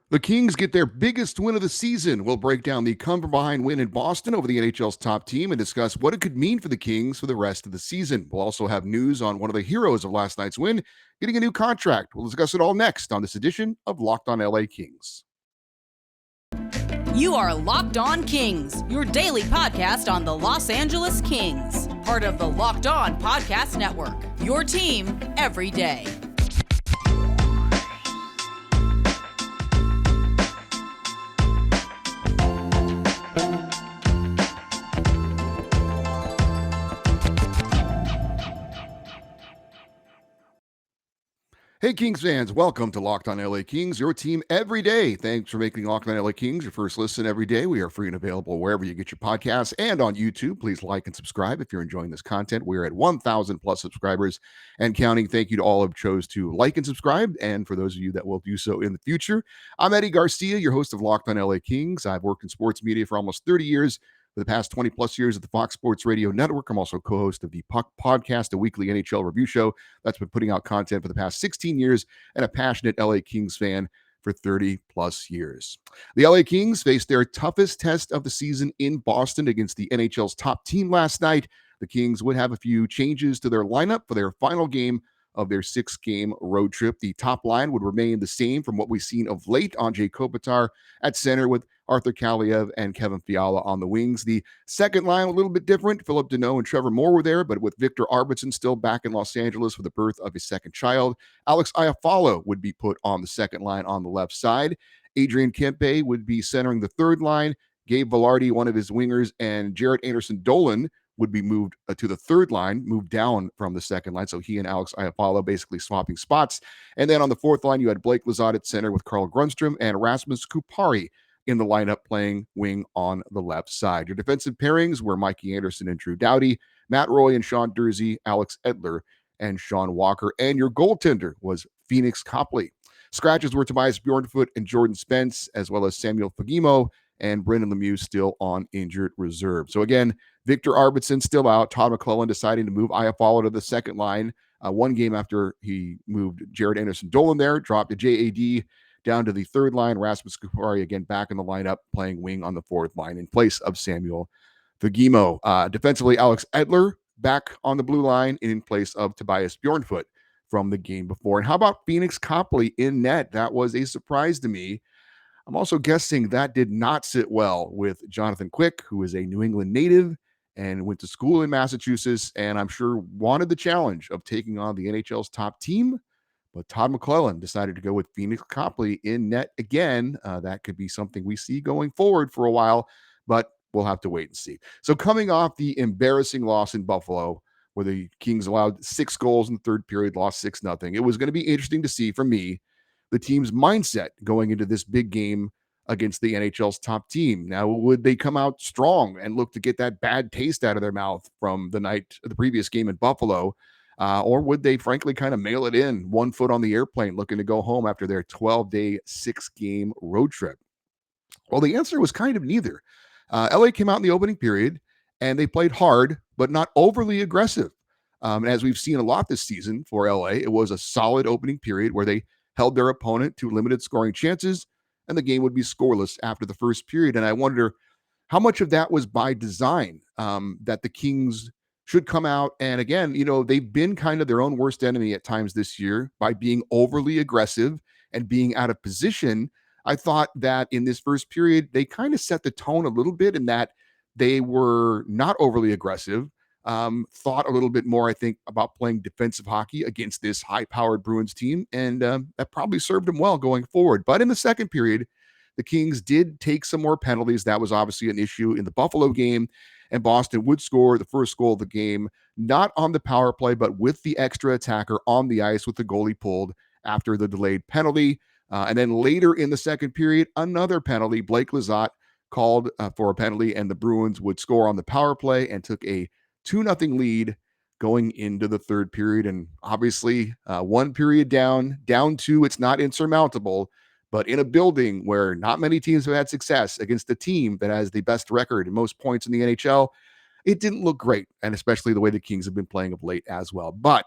The Kings get their biggest win of the season. We'll break down the come-from-behind win in Boston over the NHL's top team and discuss what it could mean for the Kings for the rest of the season. We'll also have news on one of the heroes of last night's win getting a new contract. We'll discuss it all next on this edition of Locked on LA Kings. You are Locked On Kings, your daily podcast on the Los Angeles Kings, part of the Locked On Podcast Network, your team every day. Hey, Kings fans, welcome to Locked on LA Kings, your team every day. Thanks for making Locked on LA Kings your first listen every day. We are free and available wherever you get your podcasts and on YouTube. Please like and subscribe if you're enjoying this content. We're at 1,000 plus subscribers and counting. Thank you to all who chose to like and subscribe, and for those of you that will do so in the future. I'm Eddie Garcia, your host of Locked on LA Kings. I've worked in sports media for almost 30 years. For the past 20 plus years at the Fox Sports Radio Network. I'm also co-host of the Puck Podcast, a weekly NHL review show that's been putting out content for the past 16 years, and a passionate LA Kings fan for 30 plus years. The LA Kings faced their toughest test of the season in Boston against the NHL's top team last night. The Kings would have a few changes to their lineup for their final game of their 6-game road trip. The top line would remain the same from what we've seen of late. Andrei Kopitar at center with Arthur Kaliev and Kevin Fiala on the wings. The second line, a little bit different. Philip Deneau and Trevor Moore were there, but with Victor Arvidsson still back in Los Angeles for the birth of his second child. Alex Iafallo would be put on the second line on the left side. Adrian Kempe would be centering the third line. Gabe Vilardi, one of his wingers, and Jarrett Anderson-Dolan would be moved to the third line, moved down from the second line. So he and Alex Iafallo basically swapping spots. And then on the fourth line, you had Blake Lizotte at center with Carl Grundstrom and Rasmus Kupari in the lineup playing wing on the left side. Your defensive pairings were Mikey Anderson and Drew Doughty, Matt Roy and Sean Dursey, Alex Edler and Sean Walker. And your goaltender was Phoenix Copley. Scratches were Tobias Bjornfoot and Jordan Spence, as well as Samuel Fagemo and Brendan Lemieux still on injured reserve. So again, Victor Arvidsson still out. Todd McClellan deciding to move Iafallo to the second line. One game after he moved Jared Anderson-Dolan there, dropped the JAD down to the third line. Rasmus Kupari again back in the lineup, playing wing on the fourth line in place of Samuel Fagemo. Defensively, Alex Edler back on the blue line in place of Tobias Bjornfoot from the game before. And how about Phoenix Copley in net? That was a surprise to me. I'm also guessing that did not sit well with Jonathan Quick, who is a New England native and went to school in Massachusetts, and I'm sure wanted the challenge of taking on the NHL's top team. But Todd McClellan decided to go with Phoenix Copley in net again. That could be something we see going forward for a while, but we'll have to wait and see. So coming off the embarrassing loss in Buffalo, where the Kings allowed 6 goals in the third period, lost 6-0, it was going to be interesting to see, for me, the team's mindset going into this big game against the NHL's top team. Now, would they come out strong and look to get that bad taste out of their mouth from the previous game in Buffalo? Or would they frankly kind of mail it in, one foot on the airplane, looking to go home after their 12-day, 6-game road trip? Well, the answer was kind of neither. LA came out in the opening period, and they played hard, but not overly aggressive. As we've seen a lot this season for LA, it was a solid opening period where they held their opponent to limited scoring chances, and the game would be scoreless after the first period. And I wonder how much of that was by design, that the Kings should come out. And again, they've been kind of their own worst enemy at times this year by being overly aggressive and being out of position. I thought that in this first period, they kind of set the tone a little bit in that they were not overly aggressive. Thought a little bit more, I think, about playing defensive hockey against this high-powered Bruins team, and that probably served them well going forward. But in the second period, the Kings did take some more penalties. That was obviously an issue in the Buffalo game, and Boston would score the first goal of the game, not on the power play, but with the extra attacker on the ice with the goalie pulled after the delayed penalty. And then later in the second period, another penalty. Blake Lizotte called for a penalty, and the Bruins would score on the power play and took a 2-0 lead going into the third period. And obviously, one period down 2, it's not insurmountable. But in a building where not many teams have had success against a team that has the best record and most points in the NHL, it didn't look great. And especially the way the Kings have been playing of late as well. But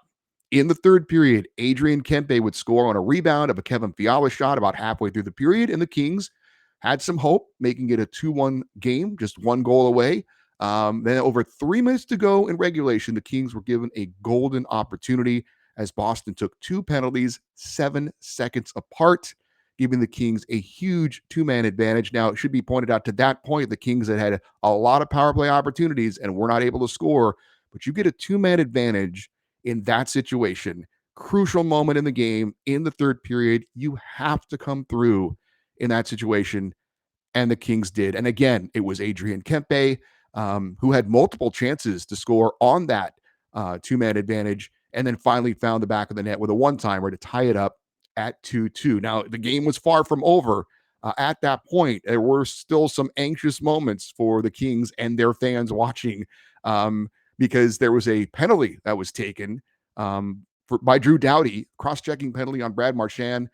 In the third period, Adrian Kempe would score on a rebound of a Kevin Fiala shot about halfway through the period, and the Kings had some hope, making it a 2-1 game, just one goal away. Then, over 3 minutes to go in regulation, the Kings were given a golden opportunity as Boston took two penalties 7 seconds apart, giving the Kings a huge two-man advantage. Now, it should be pointed out to that point, the Kings had a lot of power play opportunities and were not able to score, but you get a two-man advantage in that situation. Crucial moment in the game in the third period. You have to come through in that situation, and the Kings did. And again, it was Adrian Kempe who had multiple chances to score on that two-man advantage, and then finally found the back of the net with a one-timer to tie it up at 2-2. Now, the game was far from over. At that point, there were still some anxious moments for the Kings and their fans watching, because there was a penalty that was taken by Drew Doughty, cross-checking penalty on Brad Marchand,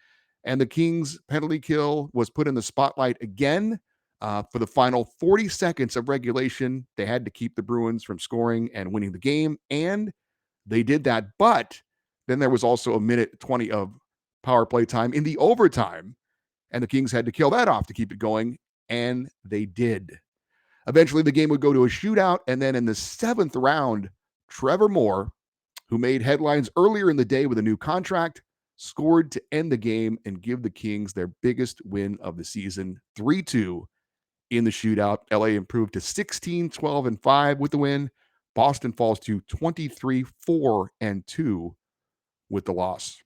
and the Kings' penalty kill was put in the spotlight again. For the final 40 seconds of regulation, they had to keep the Bruins from scoring and winning the game, and they did that. But then there was also a minute 20 of power play time in the overtime, and the Kings had to kill that off to keep it going, and they did. Eventually, the game would go to a shootout, and then in the seventh round, Trevor Moore, who made headlines earlier in the day with a new contract, scored to end the game and give the Kings their biggest win of the season, 3-2 in the shootout. LA improved to 16-12-5 with the win. Boston falls to 23-4-2 with the loss.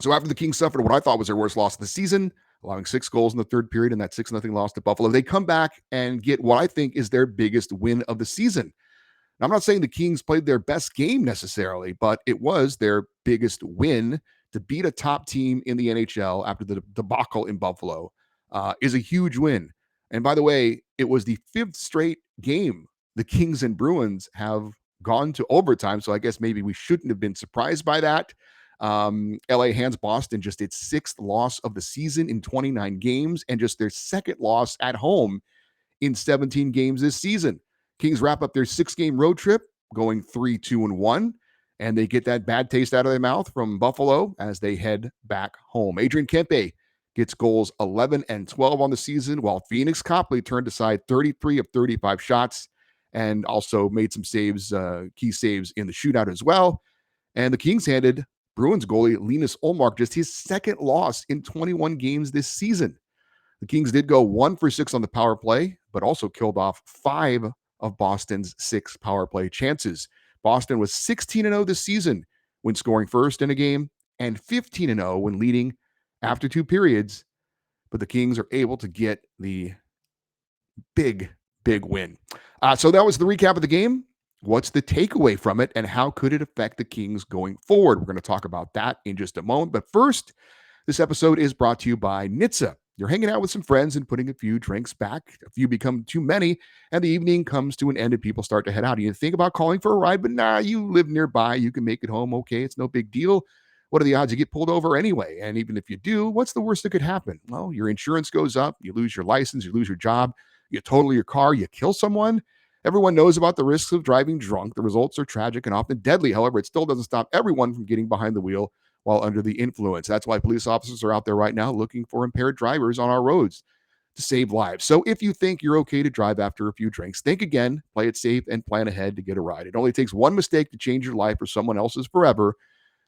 So after the Kings suffered what I thought was their worst loss of the season, allowing 6 goals in the third period and that 6-0 loss to Buffalo, they come back and get what I think is their biggest win of the season. Now, I'm not saying the Kings played their best game necessarily, but it was their biggest win. To beat a top team in the NHL after the debacle in Buffalo is a huge win. And by the way, it was the 5th straight game the Kings and Bruins have gone to overtime. So I guess maybe we shouldn't have been surprised by that. LA hands Boston just its 6th loss of the season in 29 games and just their 2nd loss at home in 17 games this season. Kings wrap up their 6-game road trip going 3-2-1, and they get that bad taste out of their mouth from Buffalo as they head back home. Adrian Kempe gets goals 11 and 12 on the season, while Phoenix Copley turned aside 33 of 35 shots and also made some saves, key saves in the shootout as well. And the Kings handed Bruins goalie Linus Ullmark just his 2nd loss in 21 games this season. The Kings did go 1 for 6 on the power play, but also killed off 5 of Boston's 6 power play chances. Boston was 16-0 this season when scoring first in a game and 15-0 when leading after 2 periods. But the Kings are able to get the big win. So that was the recap of the game. What's the takeaway from it, and how could it affect the Kings going forward? We're going to talk about that in just a moment. But first, this episode is brought to you by NHTSA. You're hanging out with some friends and putting a few drinks back. A few become too many, and the evening comes to an end and people start to head out. You think about calling for a ride, but nah, you live nearby. You can make it home. Okay, it's no big deal. What are the odds you get pulled over anyway? And even if you do, what's the worst that could happen? Well, your insurance goes up, you lose your license, you lose your job, you total your car, you kill someone. Everyone knows about the risks of driving drunk. The results are tragic and often deadly. However, it still doesn't stop everyone from getting behind the wheel while under the influence. That's why police officers are out there right now looking for impaired drivers on our roads to save lives. So if you think you're okay to drive after a few drinks, think again, play it safe, and plan ahead to get a ride. It only takes one mistake to change your life or someone else's forever.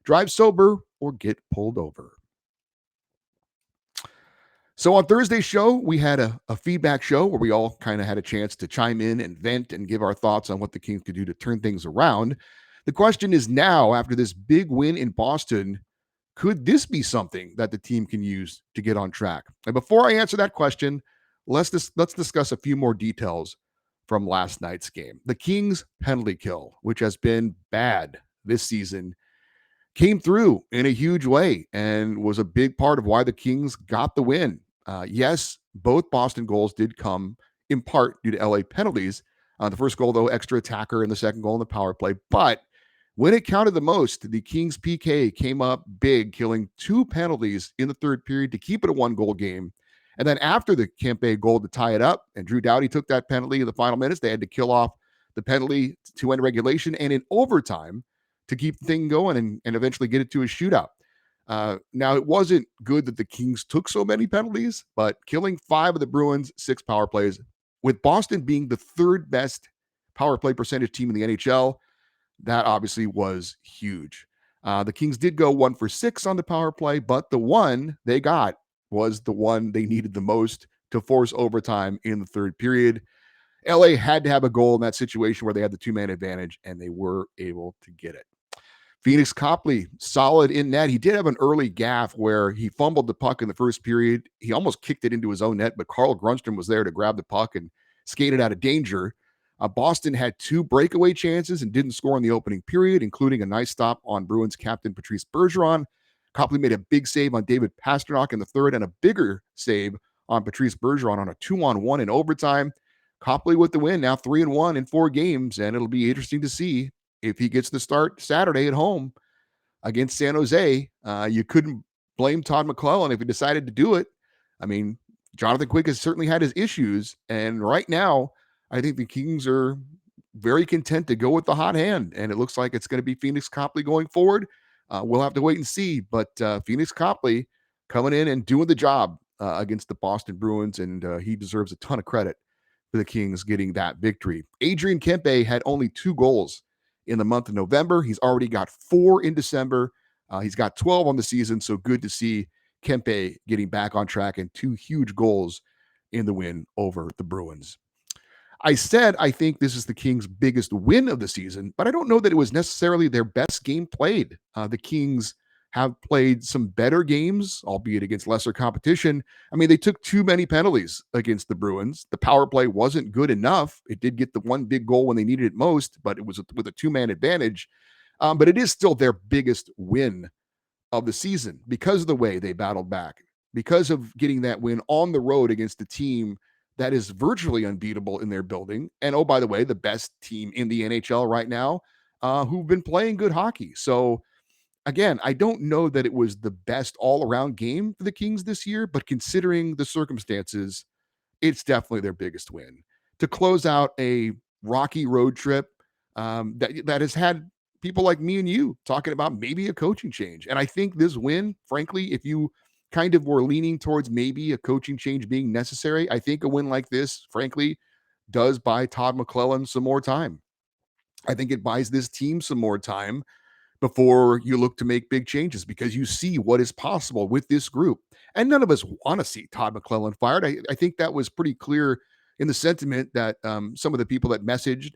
Drive sober or get pulled over. So on Thursday's show, we had a feedback show where we all kind of had a chance to chime in and vent and give our thoughts on what the Kings could do to turn things around. The question is now, after this big win in Boston, could this be something that the team can use to get on track? And before I answer that question, let's discuss a few more details from last night's game. The Kings' penalty kill, which has been bad this season, came through in a huge way and was a big part of why the Kings got the win. Yes, both Boston goals did come in part due to LA penalties. The first goal, though, extra attacker, and the second goal in the power play. But when it counted the most, the Kings PK came up big, killing 2 penalties in the third period to keep it a 1-goal game. And then after the Kempe goal to tie it up, and Drew Doughty took that penalty in the final minutes, they had to kill off the penalty to end regulation. And in overtime, to keep the thing going and eventually get it to a shootout. Now, it wasn't good that the Kings took so many penalties, but killing 5 of the Bruins' 6 power plays, with Boston being the third best power play percentage team in the NHL, that obviously was huge. The Kings did go 1 for 6 on the power play, but the one they got was the one they needed the most to force overtime in the third period. LA had to have a goal in that situation where they had the two-man advantage, and they were able to get it. Phoenix Copley, solid in net. He did have an early gaffe where he fumbled the puck in the first period. He almost kicked it into his own net, but Carl Grundstrom was there to grab the puck and skate it out of danger. Boston had 2 breakaway chances and didn't score in the opening period, including a nice stop on Bruins captain Patrice Bergeron. Copley made a big save on David Pastrnak in the third and a bigger save on Patrice Bergeron on a 2-on-1 in overtime. Copley with the win, now 3-1 in 4 games, and it'll be interesting to see if he gets the start Saturday at home against San Jose. You couldn't blame Todd McClellan if he decided to do it. I mean, Jonathan Quick has certainly had his issues, and right now, I think the Kings are very content to go with the hot hand, and it looks like it's going to be Phoenix Copley going forward. We'll have to wait and see, but Phoenix Copley coming in and doing the job against the Boston Bruins, and he deserves a ton of credit for the Kings getting that victory. Adrian Kempe had only 2 goals in the month of November. He's already got 4 in December. He's got 12 on the season, so good to see Kempe getting back on track and 2 huge goals in the win over the Bruins. I said I think this is the Kings' biggest win of the season, but I don't know that it was necessarily their best game played. The Kings have played some better games, albeit against lesser competition. I mean, they took too many penalties against the Bruins. The power play wasn't good enough. It did get the one big goal when they needed it most, but it was with a 2-man advantage. But it is still their biggest win of the season because of the way they battled back, because of getting that win on the road against a team that is virtually unbeatable in their building. And oh, by the way, the best team in the NHL right now, who've been playing good hockey. So again, I don't know that it was the best all around game for the Kings this year, but considering the circumstances, it's definitely their biggest win. To close out a rocky road trip that has had people like me and you talking about maybe a coaching change. And I think this win, frankly, if you kind of were leaning towards maybe a coaching change being necessary, I think a win like this, frankly, does buy Todd McClellan some more time. I think it buys this team some more time before you look to make big changes because you see what is possible with this group. And none of us want to see Todd McClellan fired. I think that was pretty clear in the sentiment that some of the people that messaged,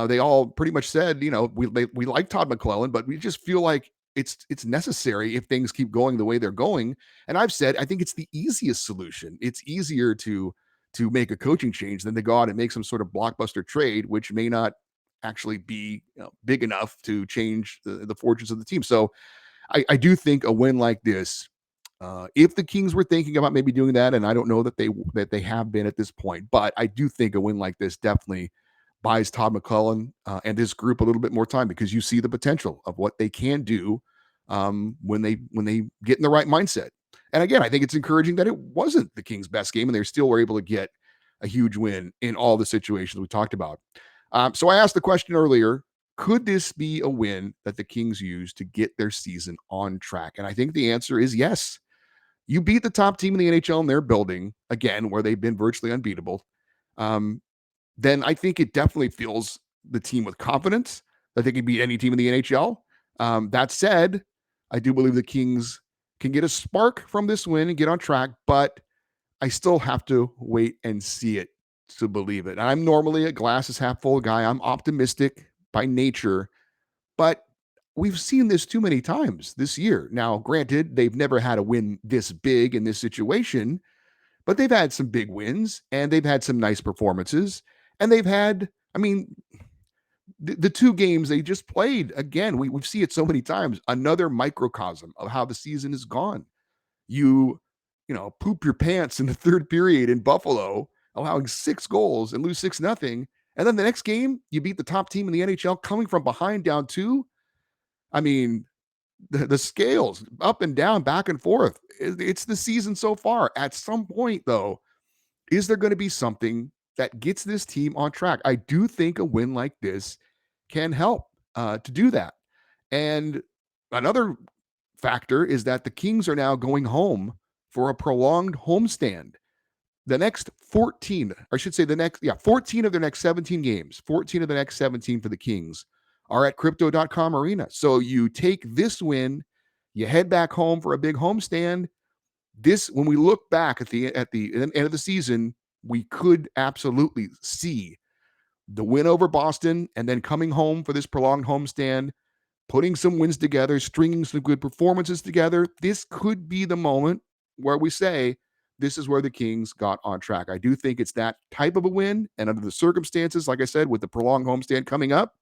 they all pretty much said, you know, we like Todd McClellan, but we just feel like it's necessary if things keep going the way they're going. And I've said I think it's the easiest solution. It's easier to make a coaching change than to go out and make some sort of blockbuster trade, which may not actually be big enough to change the fortunes of the team. So I do think a win like this, if the Kings were thinking about maybe doing that, and I don't know that they have been at this point, but I do think a win like this definitely buys Todd McClellan and this group a little bit more time because you see the potential of what they can do when they get in the right mindset. And again, I think it's encouraging that it wasn't the Kings' best game, and they still were able to get a huge win in all the situations we talked about. So I asked the question earlier, could this be a win that the Kings use to get their season on track? And I think the answer is yes. You beat the top team in the NHL in their building, again, where they've been virtually unbeatable. Um, then I think it definitely fills the team with confidence that they can beat any team in the NHL. That said, I do believe the Kings can get a spark from this win and get on track, but I still have to wait and see it to believe it. I'm normally a glass is half full guy. I'm optimistic by nature, but we've seen this too many times this year. Now, granted, they've never had a win this big in this situation, but they've had some big wins and they've had some nice performances. And they've had, I mean, the 2 games they just played, again, we see it so many times, another microcosm of how the season is gone. You, poop your pants in the third period in Buffalo, allowing 6 goals and lose 6-0. And then the next game, you beat the top team in the NHL coming from behind down 2. I mean, the scales up and down, back and forth. It's the season so far. At some point, though, is there going to be something that gets this team on track? I do think a win like this can help to do that. And another factor is that the Kings are now going home for a prolonged homestand. The next 14, or I should say the next, 14 of their next 17 games, 14 of the next 17 for the Kings are at crypto.com arena. So you take this win, you head back home for a big homestand. This, when we look back at the end of the season, we could absolutely see the win over Boston and then coming home for this prolonged homestand, putting some wins together, stringing some good performances together. This could be the moment where we say, this is where the Kings got on track. I do think it's that type of a win. And under the circumstances, like I said, with the prolonged homestand coming up,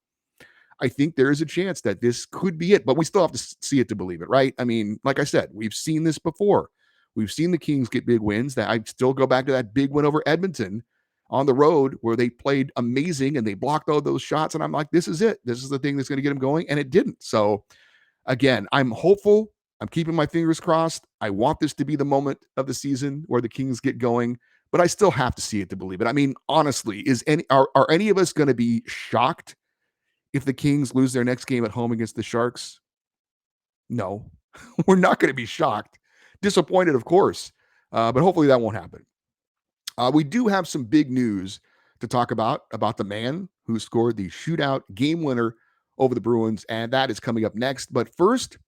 I think there is a chance that this could be it, but we still have to see it to believe it, right? I mean, like I said, we've seen this before. We've seen the Kings get big wins. That I still go back to that big win over Edmonton on the road where they played amazing and they blocked all those shots. And I'm like, this is it. This is the thing that's going to get them going. And it didn't. So again, I'm hopeful. I'm keeping my fingers crossed. I want this to be the moment of the season where the Kings get going, but I still have to see it to believe it. I mean, honestly, are any of us going to be shocked if the Kings lose their next game at home against the Sharks? No, we're not going to be shocked. Disappointed, of course, but hopefully that won't happen. We do have some big news to talk about the man who scored the shootout game winner over the Bruins, and that is coming up next. But first,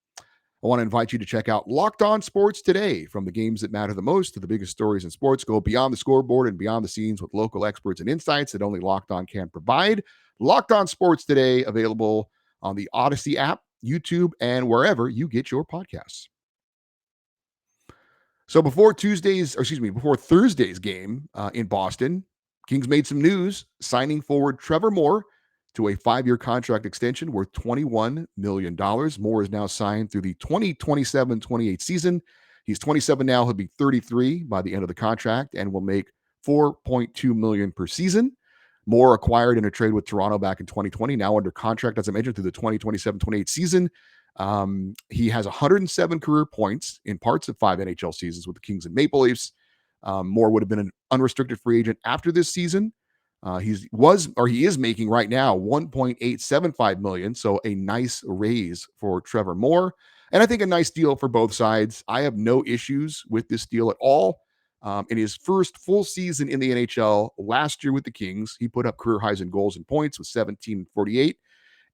I want to invite you to check out Locked On Sports Today. From the games that matter the most to the biggest stories in sports, go beyond the scoreboard and beyond the scenes with local experts and insights that only Locked On can provide. Locked On Sports Today, available on the Odyssey app, YouTube, and wherever you get your podcasts. So before Thursday's game in Boston, Kings made some news, signing forward Trevor Moore to a 5-year contract extension worth $21 million. Moore is now signed through the 2027-28 season. He's 27 now. He'll be 33 by the end of the contract and will make $4.2 million per season. Moore acquired in a trade with Toronto back in 2020, now under contract, as I mentioned, through the 2027-28 season. He has 107 career points in parts of 5 NHL seasons with the Kings and Maple Leafs. Moore would have been an unrestricted free agent after this season. He is making right now $1.875 million, so a nice raise for Trevor Moore, and I think a nice deal for both sides. I have no issues with this deal at all. In his first full season in the NHL last year with the Kings, he put up career highs in goals and points with 17 and 48.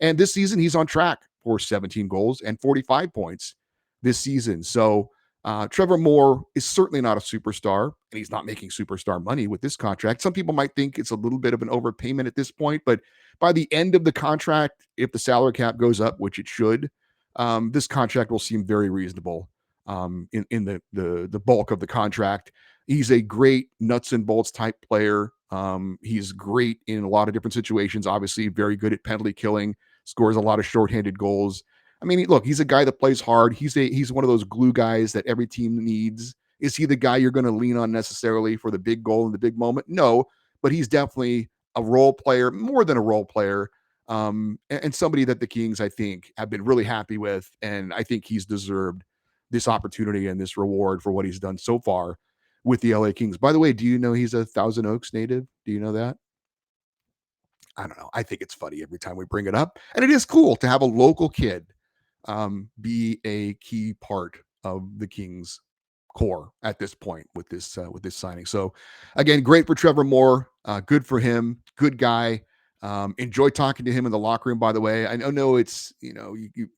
And this season, he's on track for 17 goals and 45 points this season. So Trevor Moore is certainly not a superstar, and he's not making superstar money with this contract. Some people might think it's a little bit of an overpayment at this point, but by the end of the contract, if the salary cap goes up, which it should, this contract will seem very reasonable in the bulk of the contract. He's a great nuts and bolts type player. He's great in a lot of different situations. Obviously, very good at penalty killing, scores a lot of shorthanded goals. I mean, look, he's a guy that plays hard. He's one of those glue guys that every team needs. Is he the guy you're going to lean on necessarily for the big goal in the big moment? No, but he's definitely a role player, more than a role player, and somebody that the Kings, I think, have been really happy with, and I think he's deserved this opportunity and this reward for what he's done so far with the LA Kings. By the way, do you know he's a Thousand Oaks native? Do you know that? I don't know. I think it's funny every time we bring it up. And it is cool to have a local kid be a key part of the Kings core at this point with this signing. So again, great for Trevor Moore. Good for him. Good guy. Enjoy talking to him in the locker room, by the way. I know it's, you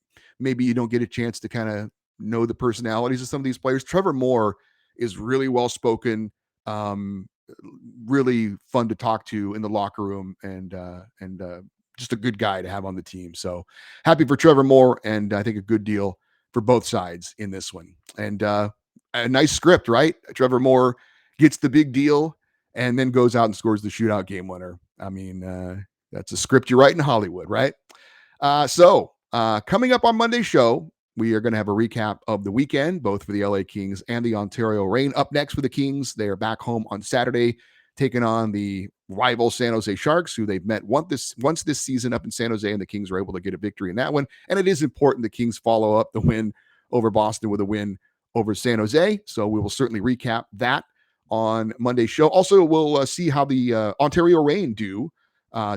maybe you don't get a chance to kind of know the personalities of some of these players. Trevor Moore is really well spoken, really fun to talk to in the locker room, and just a good guy to have on the team. So happy for Trevor Moore, and I think a good deal for both sides in this one. And a nice script, right? Trevor Moore gets the big deal and then goes out and scores the shootout game winner. I mean, that's a script you write in Hollywood, right? So coming up on Monday's show, we are going to have a recap of the weekend, both for the LA Kings and the Ontario Reign. Up next for the Kings, they are back home on Saturday, taking on the rival San Jose Sharks, who they've met once this season up in San Jose, and the Kings were able to get a victory in that one. And it is important the Kings follow up the win over Boston with a win over San Jose. So we will certainly recap that on Monday's show. Also, we'll see how the Ontario Reign do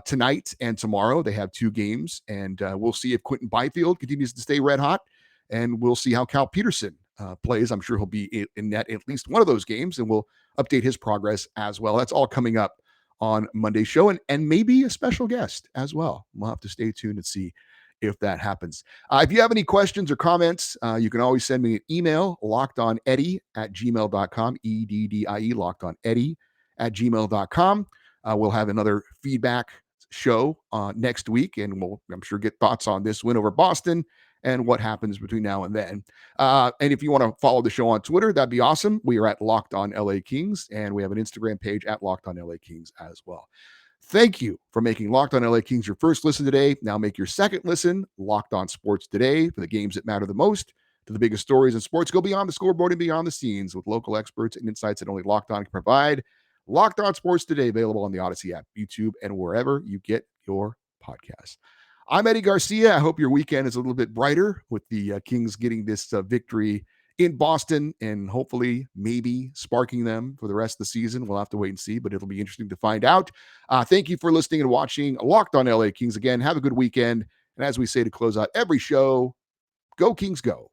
tonight and tomorrow. They have 2 games, and we'll see if Quentin Byfield continues to stay red hot, and we'll see how Cal Peterson plays. I'm sure he'll be in net at least one of those games, and we'll update his progress as well. That's all coming up on Monday's show, and maybe a special guest as well. We'll have to stay tuned and see if that happens. If you have any questions or comments, you can always send me an email, lockedoneddie@gmail.com, EDDIE, lockedoneddie@gmail.com. We'll have another feedback show next week, and we'll, I'm sure, get thoughts on this win over Boston and what happens between now and then. And if you want to follow the show on Twitter, that'd be awesome. We are at Locked On LA Kings, and we have an Instagram page at Locked On LA Kings as well. Thank you for making Locked On LA Kings your first listen today. Now make your second listen Locked On Sports Today, for the games that matter the most, to the biggest stories in sports. Go beyond the scoreboard and beyond the scenes with local experts and insights that only Locked On can provide. Locked On Sports Today, available on the Odyssey app, YouTube, and wherever you get your podcasts. I'm Eddie Garcia. I hope your weekend is a little bit brighter with the Kings getting this victory in Boston, and hopefully maybe sparking them for the rest of the season. We'll have to wait and see, but it'll be interesting to find out. Thank you for listening and watching Locked On LA Kings. Again, have a good weekend. And as we say to close out every show, go Kings, go.